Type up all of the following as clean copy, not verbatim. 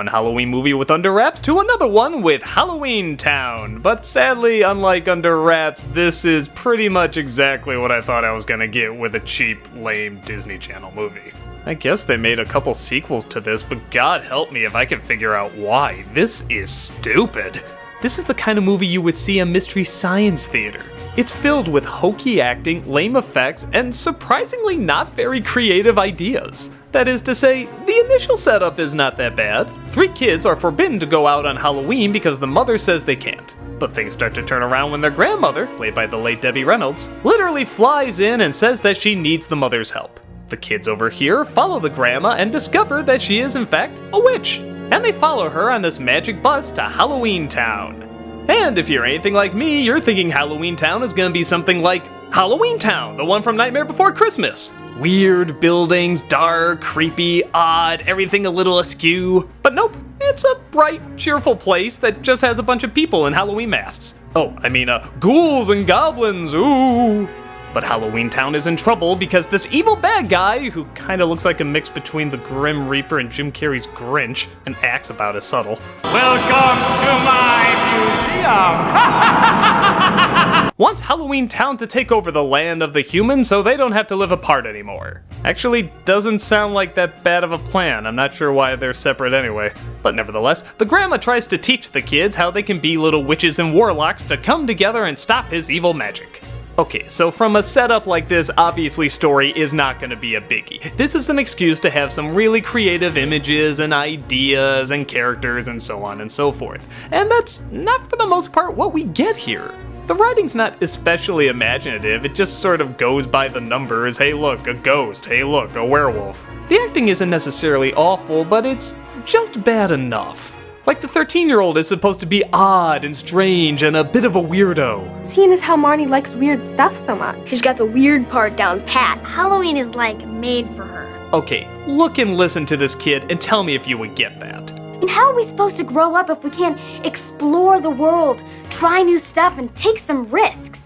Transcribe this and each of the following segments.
one Halloween movie with Under Wraps to another one with Halloweentown. But sadly, unlike Under Wraps, this is pretty much exactly what I thought I was gonna get with a cheap, lame Disney Channel movie. I guess they made a couple sequels to this, but God help me if I can figure out why. This is stupid. This is the kind of movie you would see in Mystery Science Theater. It's filled with hokey acting, lame effects, and surprisingly not very creative ideas. That is to say, the initial setup is not that bad. 3 kids are forbidden to go out on Halloween because the mother says they can't. But things start to turn around when their grandmother, played by the late Debbie Reynolds, literally flies in and says that she needs the mother's help. The kids over here follow the grandma and discover that she is in fact a witch. And they follow her on this magic bus to Halloweentown. And if you're anything like me, you're thinking Halloweentown is gonna be something like Halloweentown, the one from Nightmare Before Christmas. Weird buildings, dark, creepy, odd, everything a little askew. But nope, it's a bright, cheerful place that just has a bunch of people in Halloween masks. Oh, I mean, ghouls and goblins, ooh. But Halloweentown is in trouble because this evil bad guy, who kinda looks like a mix between the Grim Reaper and Jim Carrey's Grinch, and acts about as subtle. Welcome to my museum! Wants Halloweentown to take over the land of the humans so they don't have to live apart anymore. Actually, doesn't sound like that bad of a plan. I'm not sure why they're separate anyway. But nevertheless, the grandma tries to teach the kids how they can be little witches and warlocks to come together and stop his evil magic. Okay, so from a setup like this, obviously story is not going to be a biggie. This is an excuse to have some really creative images and ideas and characters and so on and so forth. And that's not for the most part what we get here. The writing's not especially imaginative, it just sort of goes by the numbers. Hey look, a ghost. Hey look, a werewolf. The acting isn't necessarily awful, but it's just bad enough. Like the 13-year-old is supposed to be odd and strange and a bit of a weirdo. Seeing as how Marnie likes weird stuff so much. She's got the weird part down pat. Halloween is like made for her. Okay, look and listen to this kid and tell me if you would get that. And how are we supposed to grow up if we can't explore the world, try new stuff, and take some risks?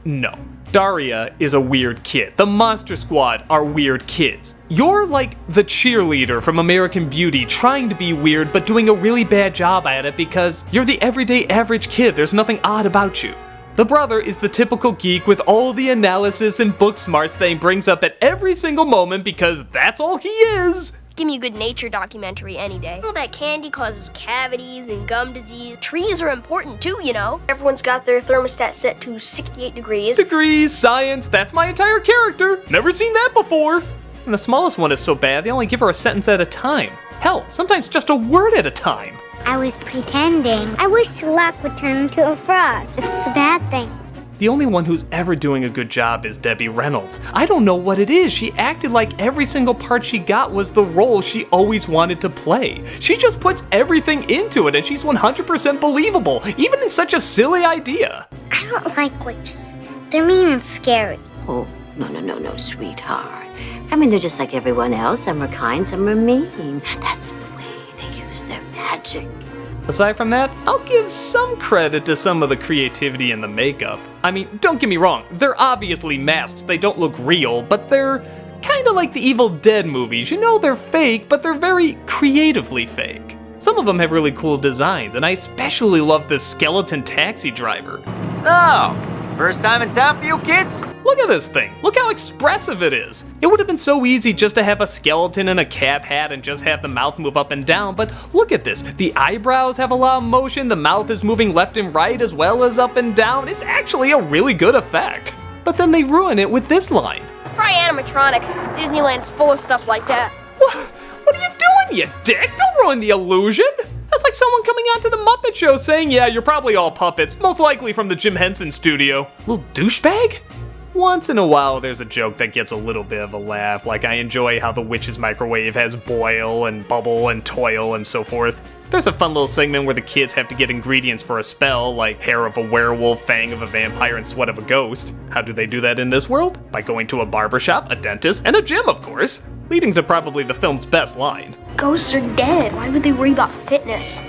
No. Daria is a weird kid. The Monster Squad are weird kids. You're like the cheerleader from American Beauty trying to be weird but doing a really bad job at it because you're the everyday average kid. There's nothing odd about you. The brother is the typical geek with all the analysis and book smarts that he brings up at every single moment because that's all he is. Give me a good nature documentary any day. All that candy causes cavities and gum disease. Trees are important too, you know. Everyone's got their thermostat set to 68 degrees. Degrees, science, that's my entire character. Never seen that before. And the smallest one is so bad, they only give her a sentence at a time. Hell, sometimes just a word at a time. I was pretending. I wish luck would turn into a frog. It's the bad thing. The only one who's ever doing a good job is Debbie Reynolds. I don't know what it is. She acted like every single part she got was the role she always wanted to play. She just puts everything into it and she's 100% believable, even in such a silly idea. I don't like witches. They're mean and scary. Oh, no, sweetheart. I mean, they're just like everyone else. Some are kind, some are mean. That's just the way they use their magic. Aside from that, I'll give some credit to some of the creativity in the makeup. I mean, don't get me wrong, they're obviously masks, they don't look real, but they're kinda like the Evil Dead movies. You know they're fake, but they're very creatively fake. Some of them have really cool designs, and I especially love this skeleton taxi driver. So, first time in town for you kids? Look at this thing. Look how expressive it is. It would have been so easy just to have a skeleton in a cap hat and just have the mouth move up and down, but look at this. The eyebrows have a lot of motion, the mouth is moving left and right as well as up and down. It's actually a really good effect. But then they ruin it with this line. It's probably animatronic. Disneyland's full of stuff like that. What are you doing, you dick? Don't ruin the illusion. That's like someone coming onto the Muppet Show saying, yeah, you're probably all puppets, most likely from the Jim Henson studio. Little douchebag? Once in a while, there's a joke that gets a little bit of a laugh, like I enjoy how the witch's microwave has boil and bubble and toil and so forth. There's a fun little segment where the kids have to get ingredients for a spell, like hair of a werewolf, fang of a vampire, and sweat of a ghost. How do they do that in this world? By going to a barbershop, a dentist, and a gym, of course, leading to probably the film's best line. Ghosts are dead. Why would they worry about fitness?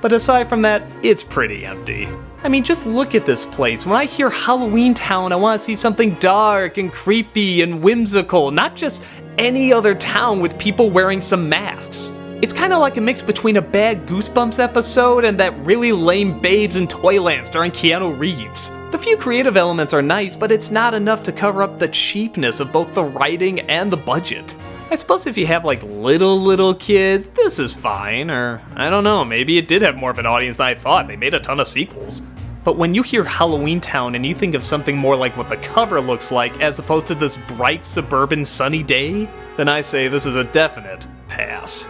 But aside from that, it's pretty empty. I mean, just look at this place. When I hear Halloweentown, I want to see something dark and creepy and whimsical, not just any other town with people wearing some masks. It's kind of like a mix between a bad Goosebumps episode and that really lame Babes in Toyland starring Keanu Reeves. The few creative elements are nice, but it's not enough to cover up the cheapness of both the writing and the budget. I suppose if you have like little kids, this is fine, or I don't know, maybe it did have more of an audience than I thought. They made a ton of sequels. But when you hear Halloweentown and you think of something more like what the cover looks like as opposed to this bright suburban sunny day, then I say this is a definite pass.